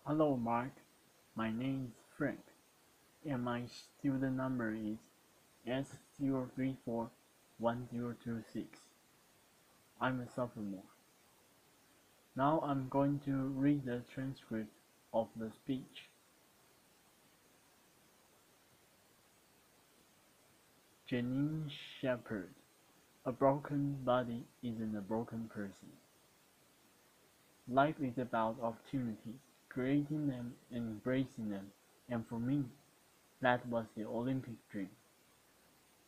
Hello Mark, my name is Frank, and my student number is S0341026. I'm a sophomore. Now I'm going to read the transcript of the speech. Janine Shepherd. A broken body isn't a broken person. Life is about opportunities, creating them and embracing them, and for me, that was the Olympic dream.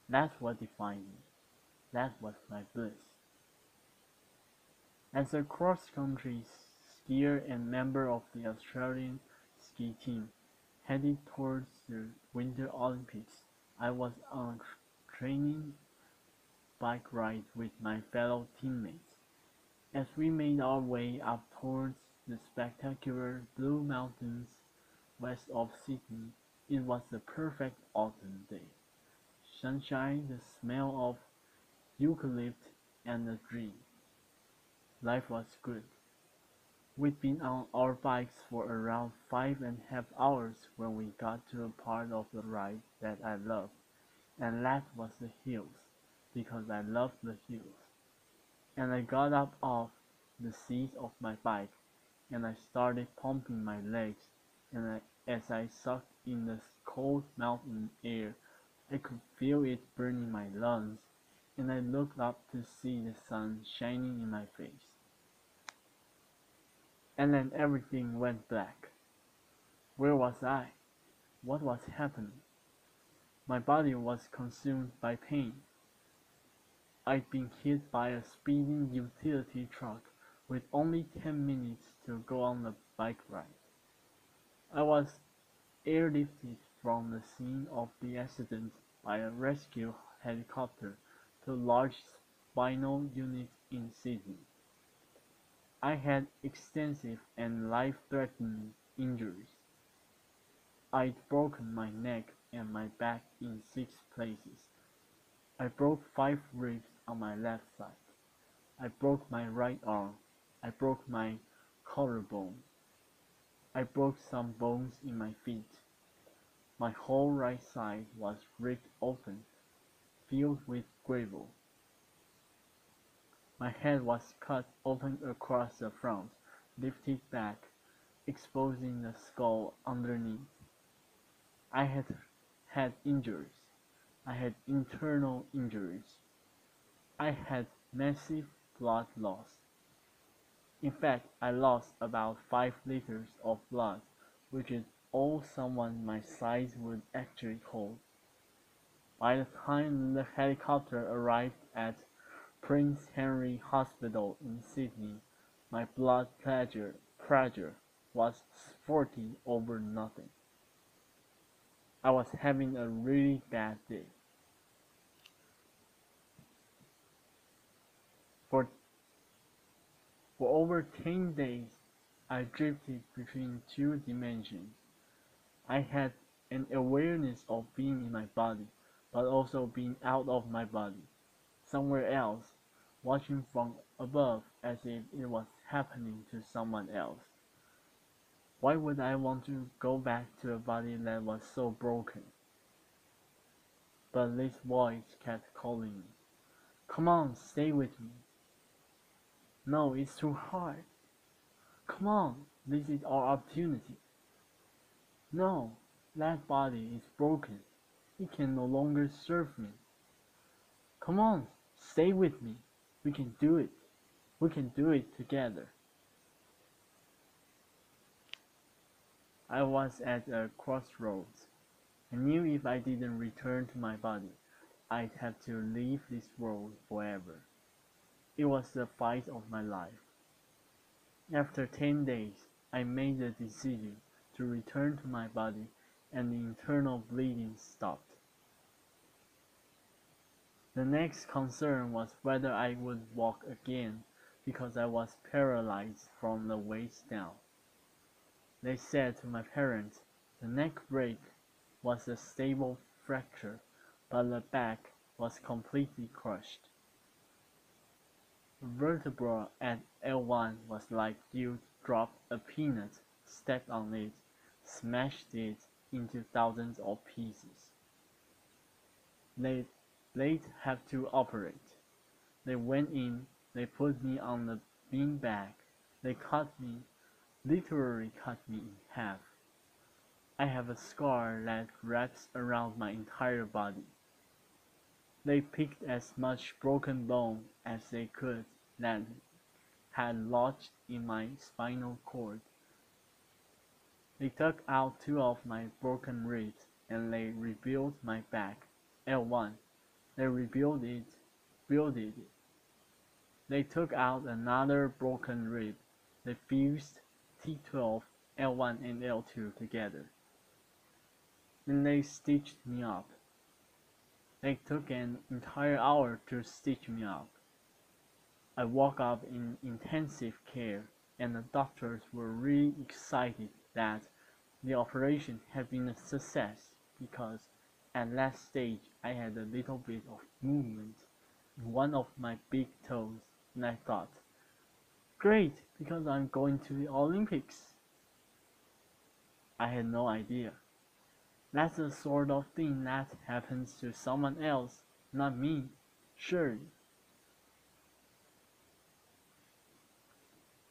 That's what defined me. That was my bliss. As a cross-country skier and member of the Australian ski team headed towards the Winter Olympics, I was on a training bike ride with my fellow teammates. As we made our way up towards the spectacular Blue Mountains west of Sydney, it was a perfect autumn day. Sunshine, the smell of eucalypt, and a dream. Life was good. We'd been on our bikes for around 5.5 hours when we got to a part of the ride that I loved, and that was the hills, because I loved the hills. And I got up off the seat of my bike, and I started pumping my legs, and as I sucked in the cold mountain air, I could feel it burning my lungs, and I looked up to see the sun shining in my face. And then everything went black. Where was I? What was happening? My body was consumed by pain. I'd been hit by a speeding utility truck with only 10 minutes to go on the bike ride. I was airlifted from the scene of the accident by a rescue helicopter to a large spinal unit in Sydney. I had extensive and life-threatening injuries. I'd broken my neck and my back in 6 places. I broke 5 ribs on my left side. I broke my right arm. I broke my collarbone. I broke some bones in my feet. My whole right side was ripped open, filled with gravel. My head was cut open across the front, lifted back, exposing the skull underneath. I had injuries. I had internal injuries. I had massive blood loss. In fact, I lost about 5 liters of blood, which is all someone my size would actually hold. By the time the helicopter arrived at Prince Henry Hospital in Sydney, my blood pressure was 40 over nothing. I was having a really bad day. For For over 10 days, I drifted between two dimensions. I had an awareness of being in my body, but also being out of my body, somewhere else, watching from above as if it was happening to someone else. Why would I want to go back to a body that was so broken? But this voice kept calling me. Come on, stay with me. No, it's too hard. Come on, this is our opportunity. No, that body is broken. It can no longer serve me. Come on, stay with me. We can do it. We can do it together. I was at a crossroads. I knew if I didn't return to my body, I'd have to leave this world forever. It was the fight of my life. After 10 days, I made the decision to return to my body, and the internal bleeding stopped. The next concern was whether I would walk again, because I was paralyzed from the waist down. They said to my parents the neck break was a stable fracture, but the back was completely crushed. The vertebra at L1 was like you dropped a peanut stepped on it, smashed it into thousands of pieces. They, they'd have to operate. They went in, they put me on the beanbag, they cut me, literally cut me in half. I have a scar that wraps around my entire body. They picked as much broken bone as they could that had lodged in my spinal cord. They took out two of my broken ribs and they rebuilt my back. L1. They rebuilt it, built it. They took out another broken rib. They fused T12, L1 and L2 together. Then they stitched me up. They took an entire hour to stitch me up. I woke up in intensive care, and the doctors were really excited that the operation had been a success because at that stage I had a little bit of movement in one of my big toes, and I thought, great, because I'm going to the Olympics. I had no idea. That's the sort of thing that happens to someone else, not me, surely.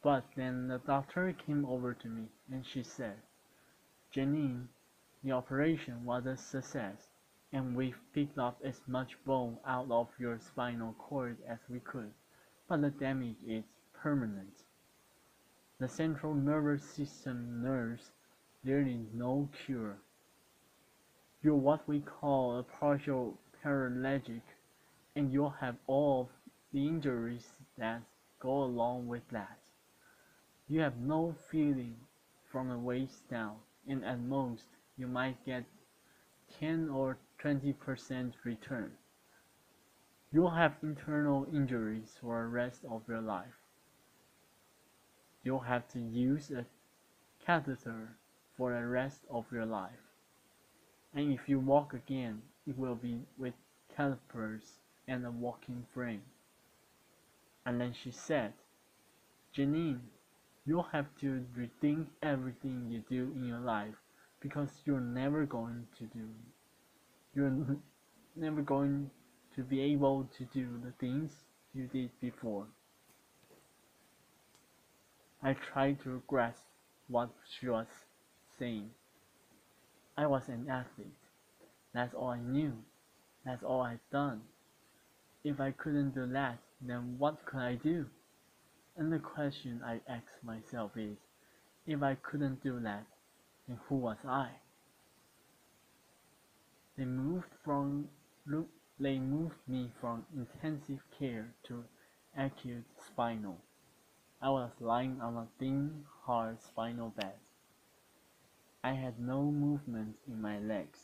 But then the doctor came over to me and she said, Janine, the operation was a success, and we've picked up as much bone out of your spinal cord as we could, but the damage is permanent. The central nervous system nerves, there is no cure. You're what we call a partial paraplegic, and you'll have all of the injuries that go along with that. You have no feeling from the waist down, and at most you might get 10 or 20% return. You'll have internal injuries for the rest of your life. You'll have to use a catheter for the rest of your life. And if you walk again, it will be with calipers and a walking frame. And then she said, Janine, you'll have to rethink everything you do in your life because you're never going to be able to do the things you did before. I tried to grasp what she was saying. I was an athlete. That's all I knew. That's all I'd done. If I couldn't do that, then what could I do? And the question I asked myself is, if I couldn't do that, then who was I? They moved me from intensive care to acute spinal. I was lying on a thin, hard spinal bed. I had no movement in my legs.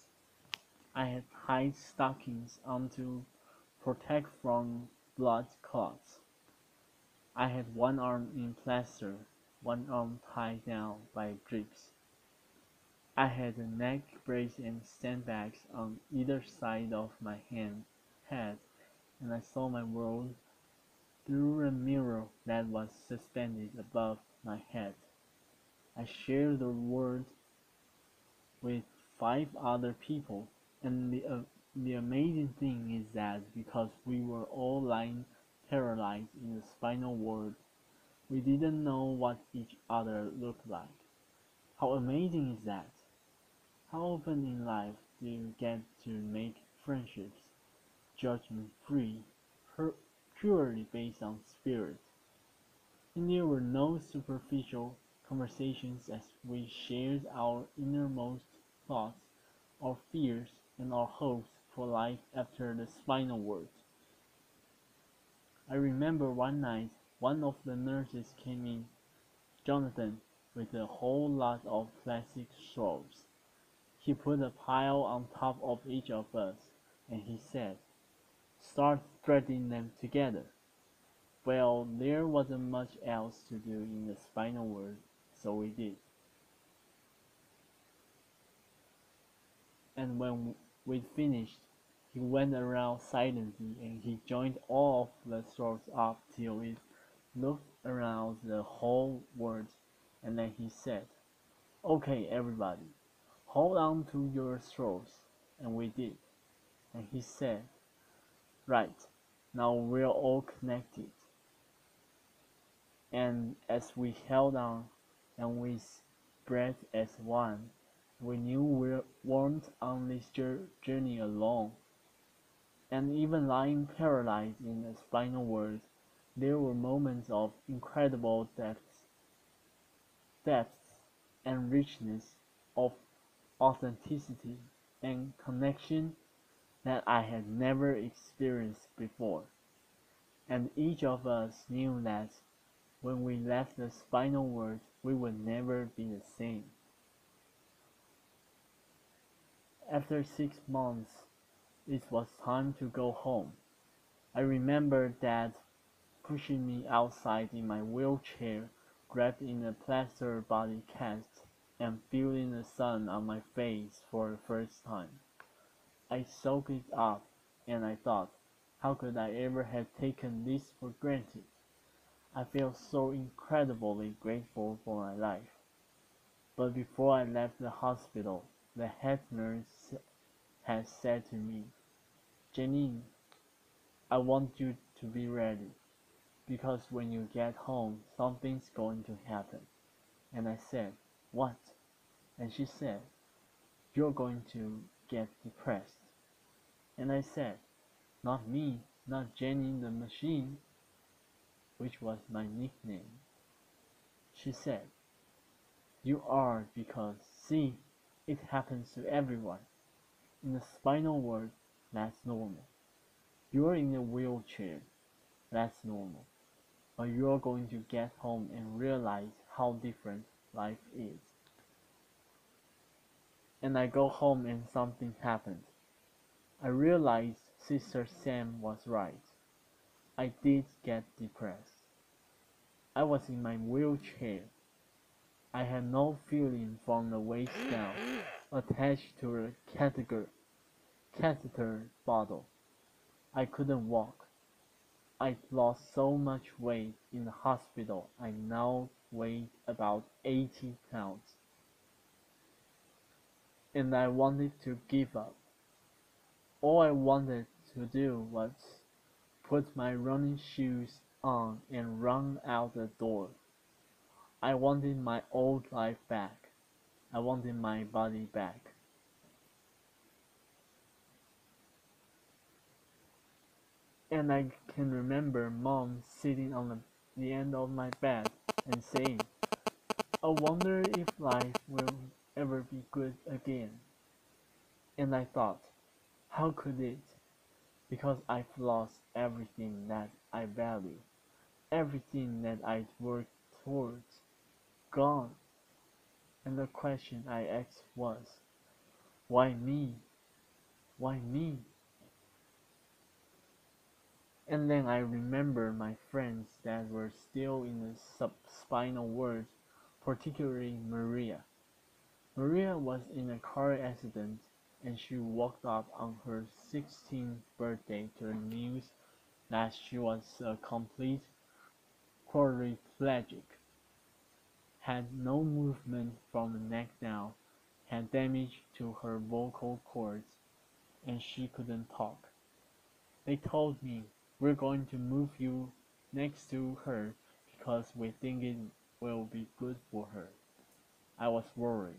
I had tied stockings on to protect from blood clots. I had one arm in plaster, one arm tied down by drips. I had a neck brace and sandbags on either side of my head, and I saw my world through a mirror that was suspended above my head. I shared the world with 5 other people, and the amazing thing is that because we were all lying paralyzed in the spinal ward, we didn't know what each other looked like. How amazing is that? How often in life do you get to make friendships judgment-free, purely based on spirit? And there were no superficial conversations as we shared our innermost thoughts, our fears, and our hopes for life after the spinal ward. I remember one night, one of the nurses came in, Jonathan, with a whole lot of plastic straws. He put a pile on top of each of us, and he said, start threading them together. Well, there wasn't much else to do in the spinal ward, so we did. And when we'd finished, he went around silently and he joined all of the straws up till it looked around the whole ward, and then he said, Okay, everybody, hold on to your straws. And we did. And he said, right, now we're all connected. And as we held on and we breathed as one, we knew we weren't on this journey alone. And even lying paralyzed in a spinal ward, there were moments of incredible depth and richness, of authenticity and connection that I had never experienced before. And each of us knew that when we left the spinal ward, we would never be the same. After 6 months, it was time to go home. I remember Dad pushing me outside in my wheelchair, wrapped in a plaster body cast, and feeling the sun on my face for the first time. I soaked it up, and I thought, how could I ever have taken this for granted? I felt so incredibly grateful for my life. But before I left the hospital, the head nurse had said to me, Janine, I want you to be ready, because when you get home, something's going to happen. And I said, what? And she said, you're going to get depressed. And I said, not me, not Jenny the machine, which was my nickname. She said, you are because, see, it happens to everyone. In the spinal ward, that's normal. You're in a wheelchair, that's normal. But you're going to get home and realize how different life is. And I go home and something happened. I realized Sister Sam was right. I did get depressed. I was in my wheelchair. I had no feeling from the waist down, attached to a catheter bottle. I couldn't walk. I'd lost so much weight in the hospital. I now weighed about 80 pounds. And I wanted to give up. All I wanted to do was put my running shoes on and run out the door. I wanted my old life back. I wanted my body back. And I can remember Mom sitting on the end of my bed and saying, I wonder if life will ever be good again. And I thought, how could it? Because I've lost everything that I value, everything that I'd worked towards, gone. And the question I asked was, why me? Why me? And then I remember my friends that were still in the spinal ward, particularly Maria. Maria was in a car accident and she woke up on her 16th birthday to the news that she was a complete quadriplegic, had no movement from the neck down, had damage to her vocal cords, and she couldn't talk. They told me, we're going to move you next to her because we think it will be good for her. I was worried.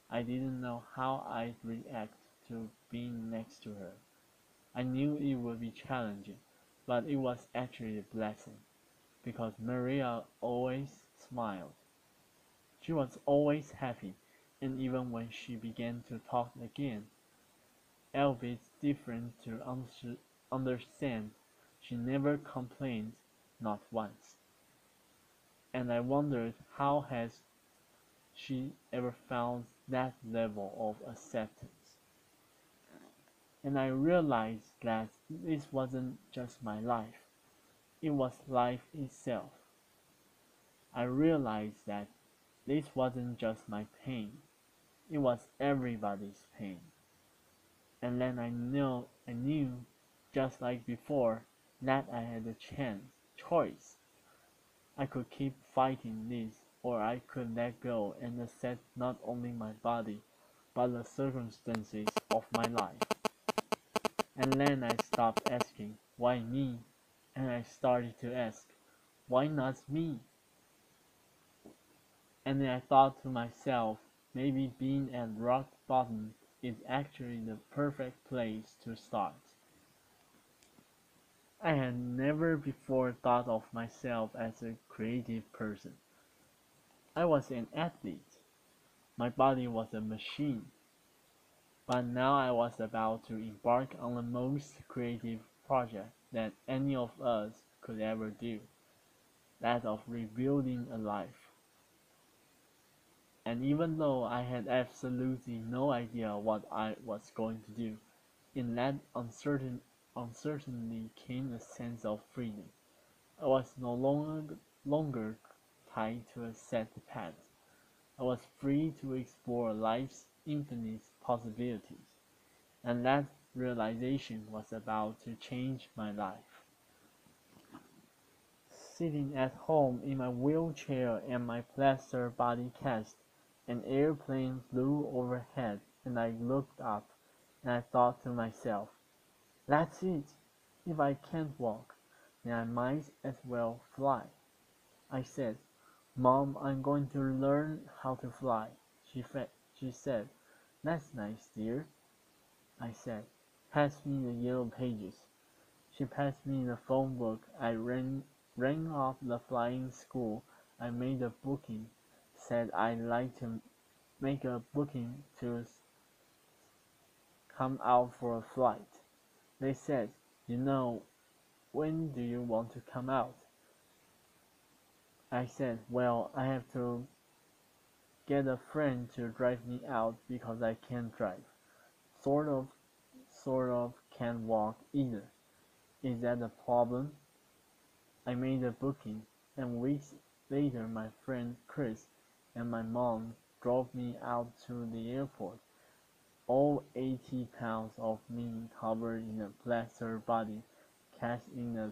I didn't know how I'd react to being next to her. I knew it would be challenging, but it was actually a blessing, because Maria always smiled. She was always happy, and even when she began to talk again, albeit different to understand, she never complained, not once. And I wondered how has she ever found that level of acceptance. And I realized that this wasn't just my life, it was life itself. I realized that this wasn't just my pain, it was everybody's pain. And then I knew, just like before, that I had a choice. I could keep fighting this, or I could let go and accept not only my body, but the circumstances of my life. And then I stopped asking, why me? And I started to ask, why not me? And then I thought to myself, maybe being at rock bottom is actually the perfect place to start. I had never before thought of myself as a creative person. I was an athlete. My body was a machine. But now I was about to embark on the most creative project that any of us could ever do, that of rebuilding a life. And even though I had absolutely no idea what I was going to do, in that uncertainty came a sense of freedom. I was no longer tied to a set path. I was free to explore life's infinite possibilities, and that realization was about to change my life. Sitting at home in my wheelchair and my plaster body cast, an airplane flew overhead, and I looked up, and I thought to myself, that's it. If I can't walk, then I might as well fly. I said, Mom, I'm going to learn how to fly. She said, that's nice, dear. I said, pass me the yellow pages. She passed me the phone book. I rang off the flying school. I made a booking, said I'd like to make a booking to come out for a flight. They said, when do you want to come out? I said, well, I have to get a friend to drive me out because I can't drive. Sort of can't walk either. Is that a problem? I made a booking, and weeks later my friend Chris and my mom drove me out to the airport, all 80 pounds of me covered in a plaster body, cast in a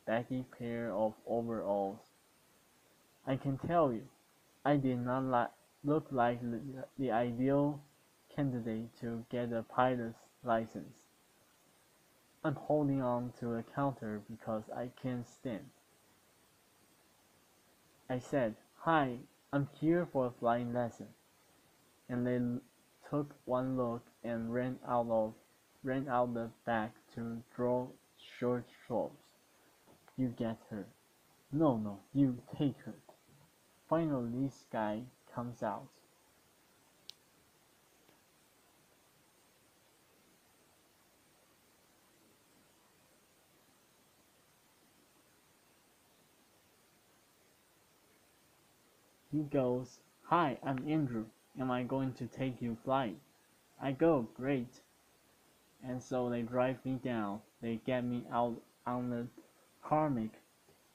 baggy pair of overalls. I can tell you, I did not look like the ideal candidate to get a pilot's license. I'm holding on to the counter because I can't stand. I said, "Hi, I'm here for a flying lesson," and they took one look and ran out the back to draw short straws. You get her. No, no, you take her. Finally this guy comes out. He goes, "Hi, I'm Andrew. Am I going to take you flying?" I go, "Great." And so they drive me down. They get me out on the tarmac,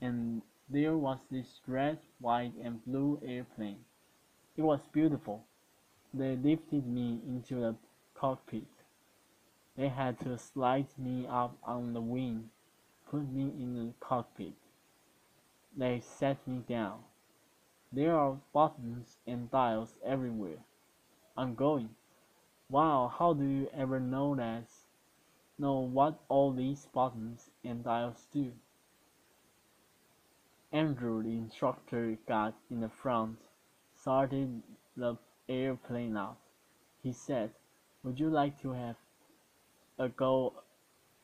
and there was this red, white, and blue airplane. It was beautiful. They lifted me into the cockpit. They had to slide me up on the wing, put me in the cockpit. They set me down. There are buttons and dials everywhere. I'm going, "Wow, how do you ever know what all these buttons and dials do?" Andrew, the instructor, got in the front, started the airplane up. He said, "Would you like to have a go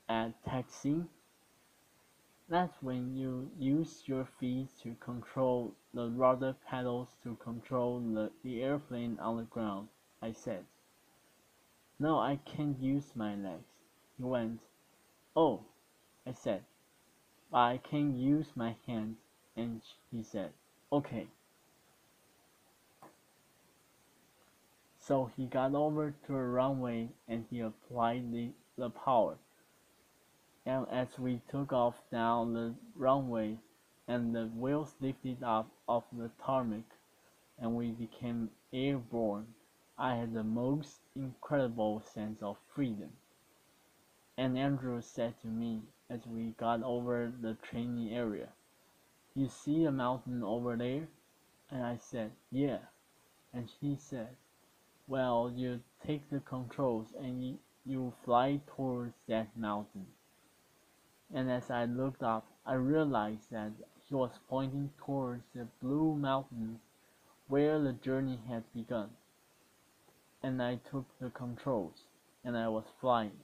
at taxiing?" That's when you use your feet to control the rudder pedals to control the airplane on the ground, I said. "No, I can't use my legs." He went, "Oh," I said, "but I can use my hands," and he said, "Okay." So he got over to a runway and he applied the power. And as we took off down the runway and the wheels lifted up off the tarmac and we became airborne, I had the most incredible sense of freedom. And Andrew said to me as we got over the training area, "You see a mountain over there? And I said, yeah. And she said, well, you take the controls and you fly towards that mountain. And as I looked up, I realized that he was pointing towards the blue mountains where the journey had begun. And I took the controls, and I was flying.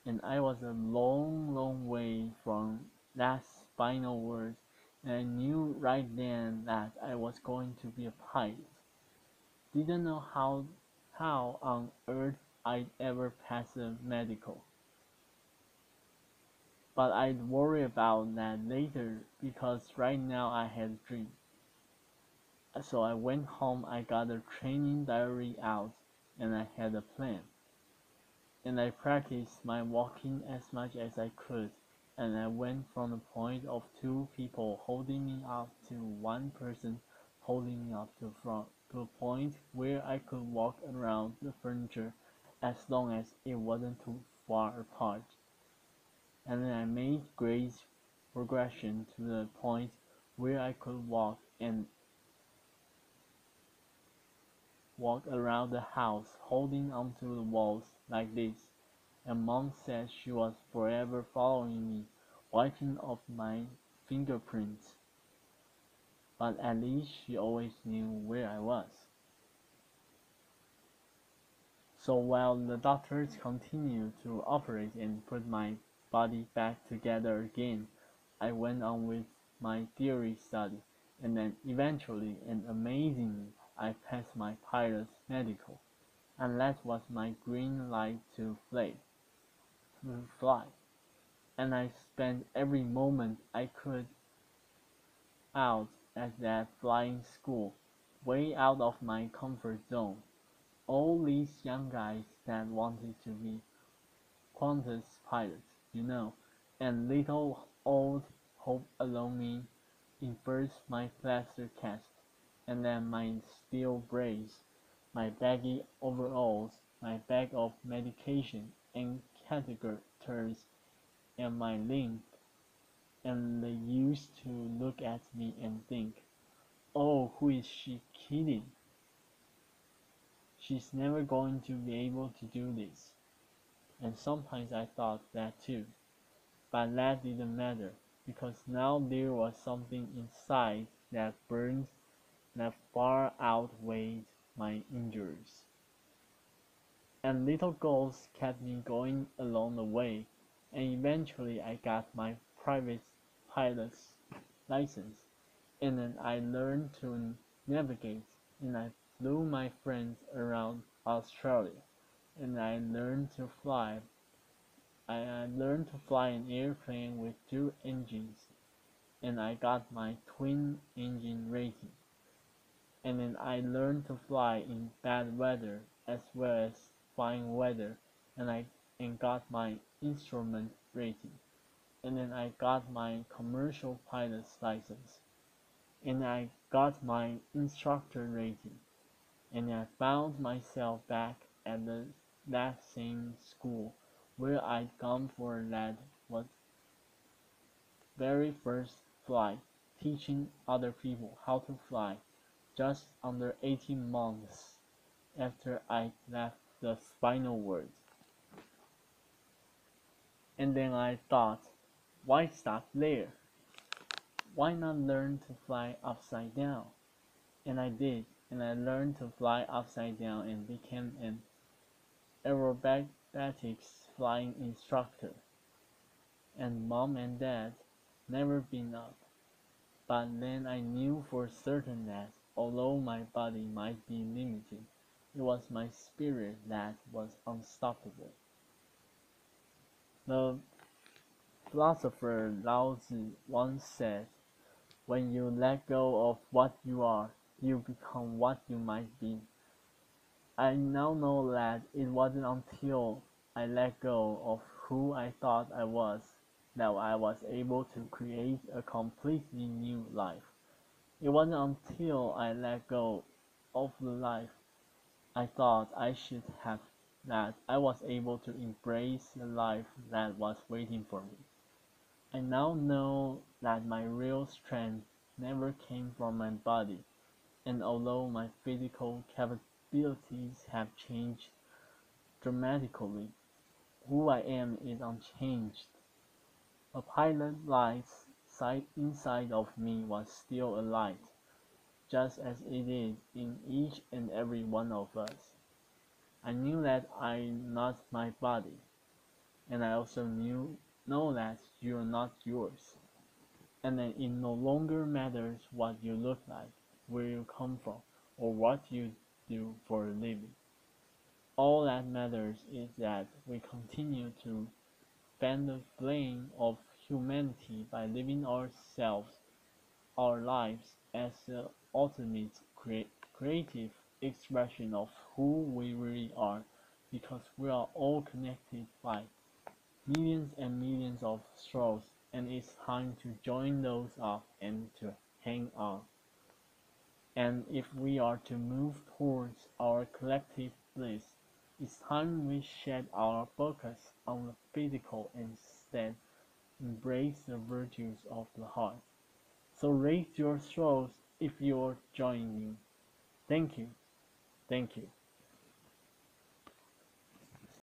And I was a long, long way from that final word, and I knew right then that I was going to be a pilot. Didn't know how on earth I'd ever pass a medical, but I'd worry about that later because right now I had a dream. So I went home, I got a training diary out, and I had a plan. And I practiced my walking as much as I could, and I went from the point of two people holding me up to one person holding me up to a point where I could walk around the furniture as long as it wasn't too far apart. And then I made great progression to the point where I could walk around the house holding onto the walls like this, and Mom said she was forever following me, watching of my fingerprints, but at least she always knew where I was. So while the doctors continued to operate and put my body back together again, I went on with my theory study, and then eventually and amazingly I passed my pilot's medical, and that was my green light to fly. And I spent every moment I could out at that flying school, way out of my comfort zone. All these young guys that wanted to be Qantas pilots, and little old Hope along me in first my plaster cast, and then my steel brace, my baggy overalls, my bag of medication and catheters, and my limp, and they used to look at me and think, oh, who is she kidding? She's never going to be able to do this. And sometimes I thought that too, but that didn't matter, because now there was something inside that burned that far outweighed my injuries. And little goals kept me going along the way, and eventually I got my private pilot's license, and then I learned to navigate, and I flew my friends around Australia, and I learned to fly an airplane with two engines, and I got my twin engine rating. And then I learned to fly in bad weather as well as fine weather, and got my instrument rating. And then I got my commercial pilot's license, and I got my instructor rating, and I found myself back at that same school where I'd gone for that was very first flight, teaching other people how to fly, just under 18 months after I left the spinal ward. And then I thought, why stop there? Why not learn to fly upside down? And I did, and I learned to fly upside down and became an aerobatics flying instructor. And Mom and Dad never been up. But then I knew for certain that, although my body might be limited, it was my spirit that was unstoppable. The philosopher Lao Tzu once said, when you let go of what you are, you become what you might be. I now know that it wasn't until I let go of who I thought I was that I was able to create a completely new life. It wasn't until I let go of the life I thought I should have that I was able to embrace the life that was waiting for me. I now know that my real strength never came from my body, And although my physical capabilities have changed dramatically, who I am is unchanged. A pilot light inside of me was still alight, just as it is in each and every one of us. I knew that I'm not my body, and I also know that you're not yours, and that it no longer matters what you look like, where you come from, or what you do for a living. All that matters is that we continue to fan the flame of humanity by living our lives as the ultimate creative expression of who we really are, because we are all connected by millions and millions of straws, and it's time to join those up and to hang on. And if we are to move towards our collective bliss, it's time we shed our focus on the physical and instead embrace the virtues of the heart. So raise your straws if you're joining. Thank you. Thank you.